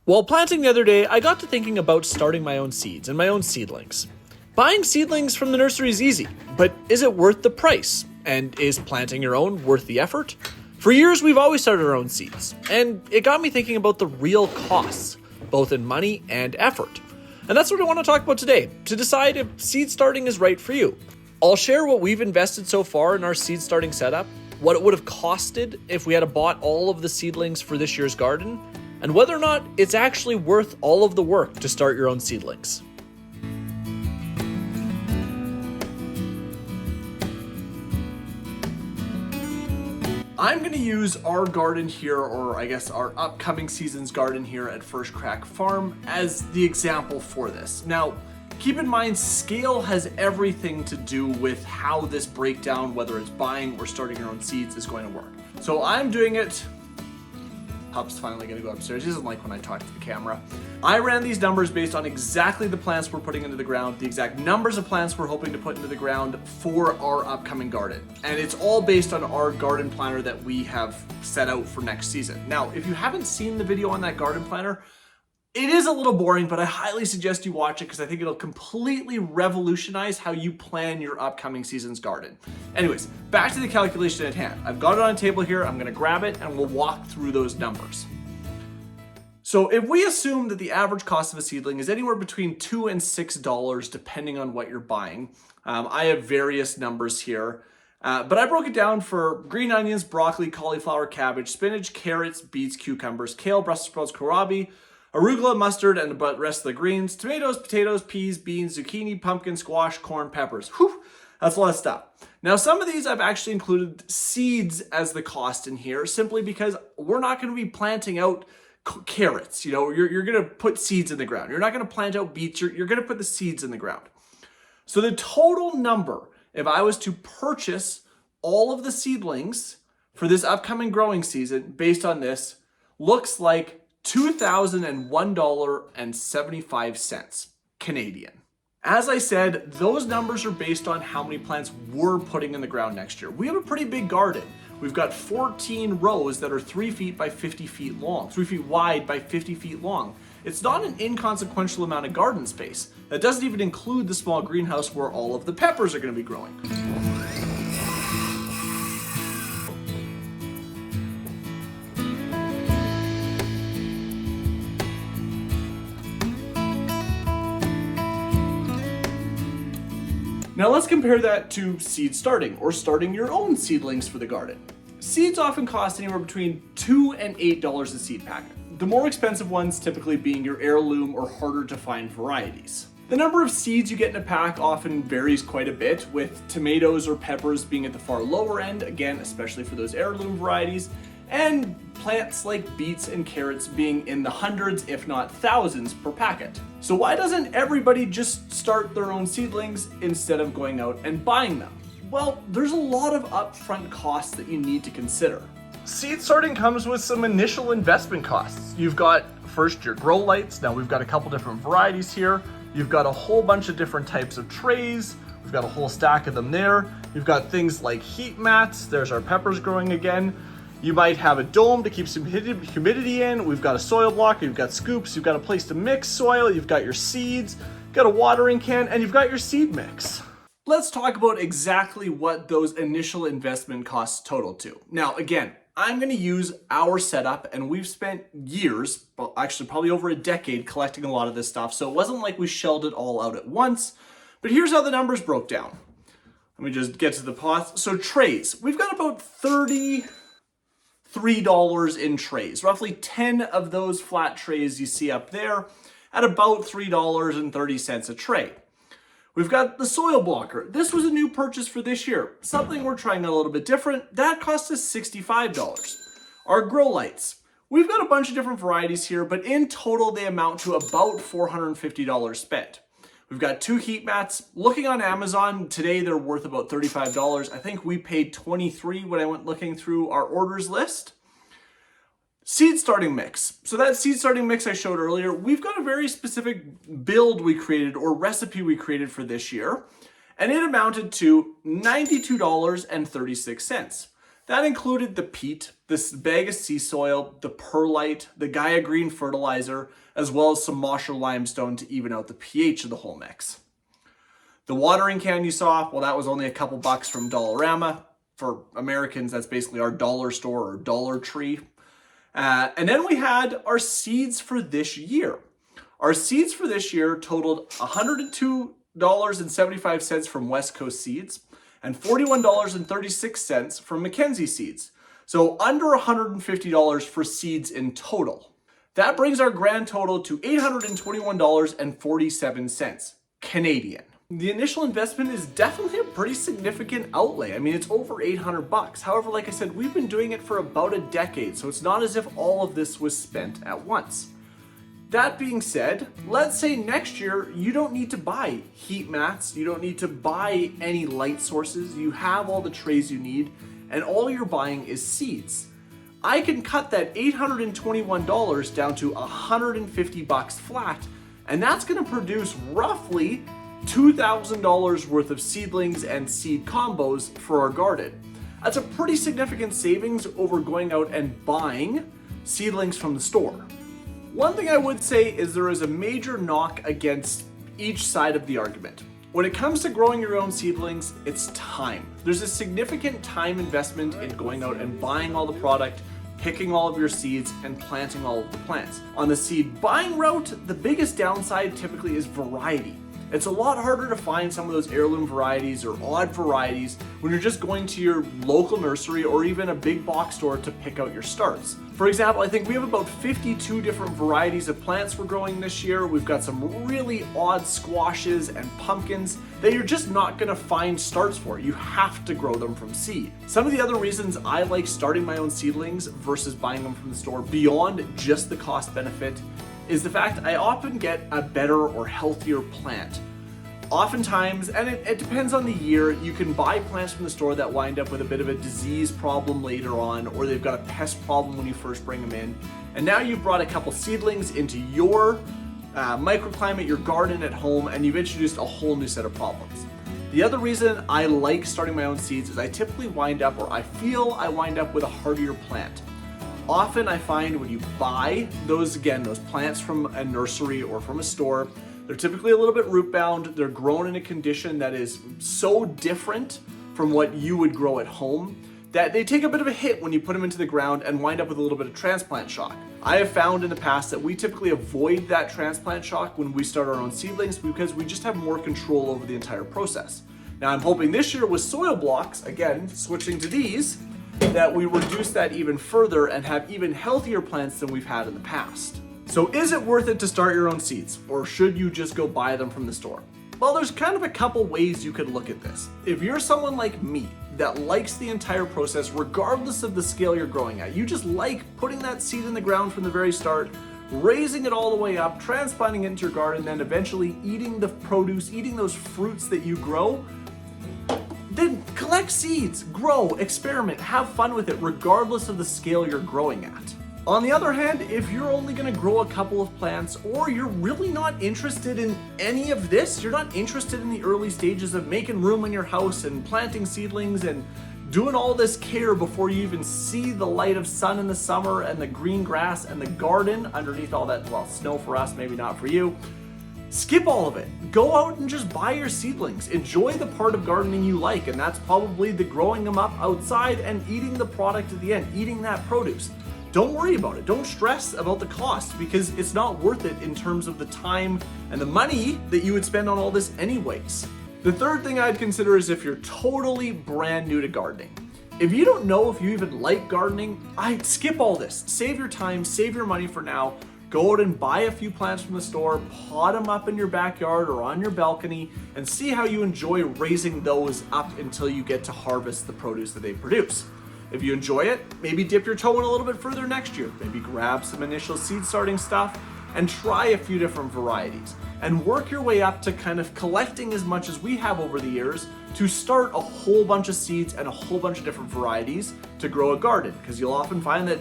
While planting the other day, I got to thinking about starting my own seeds and my own seedlings. Buying seedlings from the nursery is easy, but is it worth the price? And is planting your own worth the effort? For years, we've always started our own seeds, and it got me thinking about the real costs, both in money and effort. And that's what I want to talk about today, to decide if seed starting is right for you. I'll share what we've invested so far in our seed starting setup, what it would have costed if we had bought all of the seedlings for this year's garden, and whether or not it's actually worth all of the work to start your own seedlings. I'm going to use our garden here, or I guess our upcoming season's garden here at First Crack Farm as the example for this. Now, keep in mind, scale has everything to do with how this breakdown, whether it's buying or starting your own seeds, is going to work. So I'm doing it. Pup's finally gonna go upstairs. He doesn't like when I talk to the camera. I ran these numbers based on exactly the plants we're putting into the ground, the exact numbers of plants we're hoping to put into the ground for our upcoming garden. And it's all based on our garden planner that we have set out for next season. Now, if you haven't seen the video on that garden planner, it is a little boring, but I highly suggest you watch it because I think it'll completely revolutionize how you plan your upcoming season's garden. Anyways, back to the calculation at hand. I've got it on a table here. I'm going to grab it and we'll walk through those numbers. So if we assume that the average cost of a seedling is anywhere between $2 and $6, depending on what you're buying, I have various numbers here. But I broke it down for green onions, broccoli, cauliflower, cabbage, spinach, carrots, beets, cucumbers, kale, Brussels sprouts, kohlrabi, arugula, mustard, and the rest of the greens, tomatoes, potatoes, peas, beans, zucchini, pumpkin, squash, corn, peppers. Whew, that's a lot of stuff. Now, some of these I've actually included seeds as the cost in here, simply because we're not going to be planting out carrots. You know, you're going to put seeds in the ground. You're not going to plant out beets. You're going to put the seeds in the ground. So the total number, if I was to purchase all of the seedlings for this upcoming growing season based on this, looks like $2,001.75 Canadian. As I said, those numbers are based on how many plants we're putting in the ground next year. We have a pretty big garden. We've got 14 rows that are 3 feet by 50 feet long, 3 feet wide by 50 feet long. It's not an inconsequential amount of garden space. That doesn't even include the small greenhouse where all of the peppers are going to be growing. Now let's compare that to seed starting, or starting your own seedlings for the garden. Seeds often cost anywhere between $2 and $8 a seed packet. The more expensive ones typically being your heirloom or harder to find varieties. The number of seeds you get in a pack often varies quite a bit, with tomatoes or peppers being at the far lower end, again, especially for those heirloom varieties, and plants like beets and carrots being in the hundreds, if not thousands, per packet. So why doesn't everybody just start their own seedlings instead of going out and buying them? Well, there's a lot of upfront costs that you need to consider. Seed starting comes with some initial investment costs. You've got first your grow lights. Now we've got a couple different varieties here. You've got a whole bunch of different types of trays. We've got a whole stack of them there. You've got things like heat mats. There's our peppers growing again. You might have a dome to keep some humidity in. We've got a soil block, you've got scoops, you've got a place to mix soil, you've got your seeds, you've got a watering can, and you've got your seed mix. Let's talk about exactly what those initial investment costs total to. Now, again, I'm going to use our setup, and we've spent years, well, actually probably over a decade, collecting a lot of this stuff, so it wasn't like we shelled it all out at once, but here's how the numbers broke down. Let me just get to the pot. So trays, we've got about $33 in trays, roughly 10 of those flat trays you see up there at about $3.30 a tray. We've got the soil blocker. This was a new purchase for this year, something we're trying out a little bit different. That cost us $65. Our grow lights. We've got a bunch of different varieties here, but in total they amount to about $450 spent. We've got 2 heat mats. Looking on Amazon, today they're worth about $35. I think we paid $23 when I went looking through our orders list. Seed starting mix. So that seed starting mix I showed earlier, we've got a very specific build we created, or recipe we created for this year, and it amounted to $92.36. That included the peat, this bag of sea soil, the perlite, the Gaia Green fertilizer, as well as some Mosher limestone to even out the pH of the whole mix. The watering can you saw, well, that was only a couple bucks from Dollarama. For Americans, that's basically our dollar store or Dollar Tree. And then we had our seeds for this year. Our seeds for this year totaled $102.75 from West Coast Seeds and $41.36 from Mackenzie Seeds. So under $150 for seeds in total. That brings our grand total to $821.47 Canadian. The initial investment is definitely a pretty significant outlay. I mean, it's over 800 bucks. However, like I said, we've been doing it for about a decade, so it's not as if all of this was spent at once. That being said, let's say next year you don't need to buy heat mats, you don't need to buy any light sources, you have all the trays you need, and all you're buying is seeds. I can cut that $821 down to 150 bucks flat, and that's gonna produce roughly $2,000 worth of seedlings and seed combos for our garden. That's a pretty significant savings over going out and buying seedlings from the store. One thing I would say is there is a major knock against each side of the argument. When it comes to growing your own seedlings, it's time. There's a significant time investment in going out and buying all the product, picking all of your seeds, and planting all of the plants. On the seed buying route, the biggest downside typically is variety. It's a lot harder to find some of those heirloom varieties or odd varieties when you're just going to your local nursery or even a big box store to pick out your starts. For example, I think we have about 52 different varieties of plants we're growing this year. We've got some really odd squashes and pumpkins that you're just not gonna find starts for. You have to grow them from seed. Some of the other reasons I like starting my own seedlings versus buying them from the store beyond just the cost benefit is the fact I often get a better or healthier plant. Oftentimes, and it depends on the year, you can buy plants from the store that wind up with a bit of a disease problem later on, or they've got a pest problem when you first bring them in. And now you've brought a couple seedlings into your microclimate, your garden at home, and you've introduced a whole new set of problems. The other reason I like starting my own seeds is I typically wind up, or I feel I wind up with a hardier plant. Often I find when you buy those plants from a nursery or from a store, they're typically a little bit root bound. They're grown in a condition that is so different from what you would grow at home that they take a bit of a hit when you put them into the ground and wind up with a little bit of transplant shock. I have found in the past that we typically avoid that transplant shock when we start our own seedlings because we just have more control over the entire process. Now I'm hoping this year with soil blocks, again, switching to these, that we reduce that even further and have even healthier plants than we've had in the past. So is it worth it to start your own seeds, or should you just go buy them from the store? Well, there's kind of a couple ways you could look at this. If you're someone like me that likes the entire process regardless of the scale you're growing at, you just like putting that seed in the ground from the very start, raising it all the way up, transplanting it into your garden, then eventually eating the produce, eating those fruits that you grow, then collect seeds, grow, experiment, have fun with it regardless of the scale you're growing at. On the other hand, if you're only gonna grow a couple of plants, or you're really not interested in any of this, you're not interested in the early stages of making room in your house and planting seedlings and doing all this care before you even see the light of sun in the summer and the green grass and the garden underneath all that, well, snow for us, maybe not for you, skip all of it. Go out and just buy your seedlings. Enjoy the part of gardening you like, and that's probably the growing them up outside and eating the product at the end, eating that produce. Don't worry about it. Don't stress about the cost because it's not worth it in terms of the time and the money that you would spend on all this anyways. The third thing I'd consider is if you're totally brand new to gardening. If you don't know if you even like gardening, I'd skip all this. Save your time, save your money for now. Go out and buy a few plants from the store, pot them up in your backyard or on your balcony, and see how you enjoy raising those up until you get to harvest the produce that they produce. If you enjoy it, maybe dip your toe in a little bit further next year. Maybe grab some initial seed starting stuff and try a few different varieties and work your way up to kind of collecting as much as we have over the years to start a whole bunch of seeds and a whole bunch of different varieties to grow a garden, because you'll often find that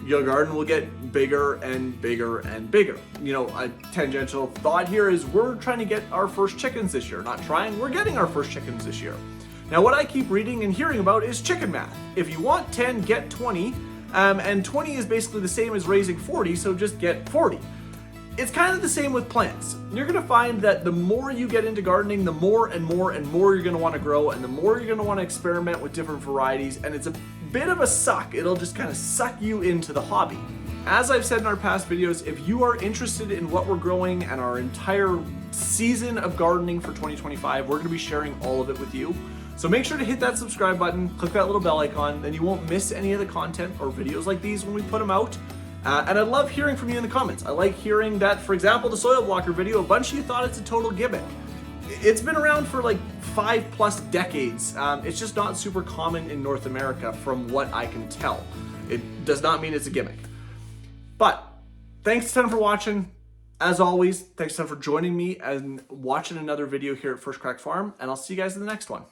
your garden will get bigger and bigger and bigger. You know, a tangential thought here is we're trying to get our first chickens this year. Not trying, we're getting our first chickens this year. Now what I keep reading and hearing about is chicken math. If you want 10, get 20, and 20 is basically the same as raising 40, so just get 40. It's kind of the same with plants. You're gonna find that the more you get into gardening, the more and more and more you're gonna wanna grow, and the more you're gonna wanna experiment with different varieties, and it's a bit of a suck. It'll just kind of suck you into the hobby. As I've said in our past videos, if you are interested in what we're growing and our entire season of gardening for 2025, we're gonna be sharing all of it with you. So make sure to hit that subscribe button, click that little bell icon, then you won't miss any of the content or videos like these when we put them out. And I love hearing from you in the comments. I like hearing that, for example, the soil blocker video, a bunch of you thought it's a total gimmick. It's been around for like 5+ decades. It's just not super common in North America from what I can tell. It does not mean it's a gimmick. But thanks a ton for watching. As always, thanks a ton for joining me and watching another video here at First Crack Farm, and I'll see you guys in the next one.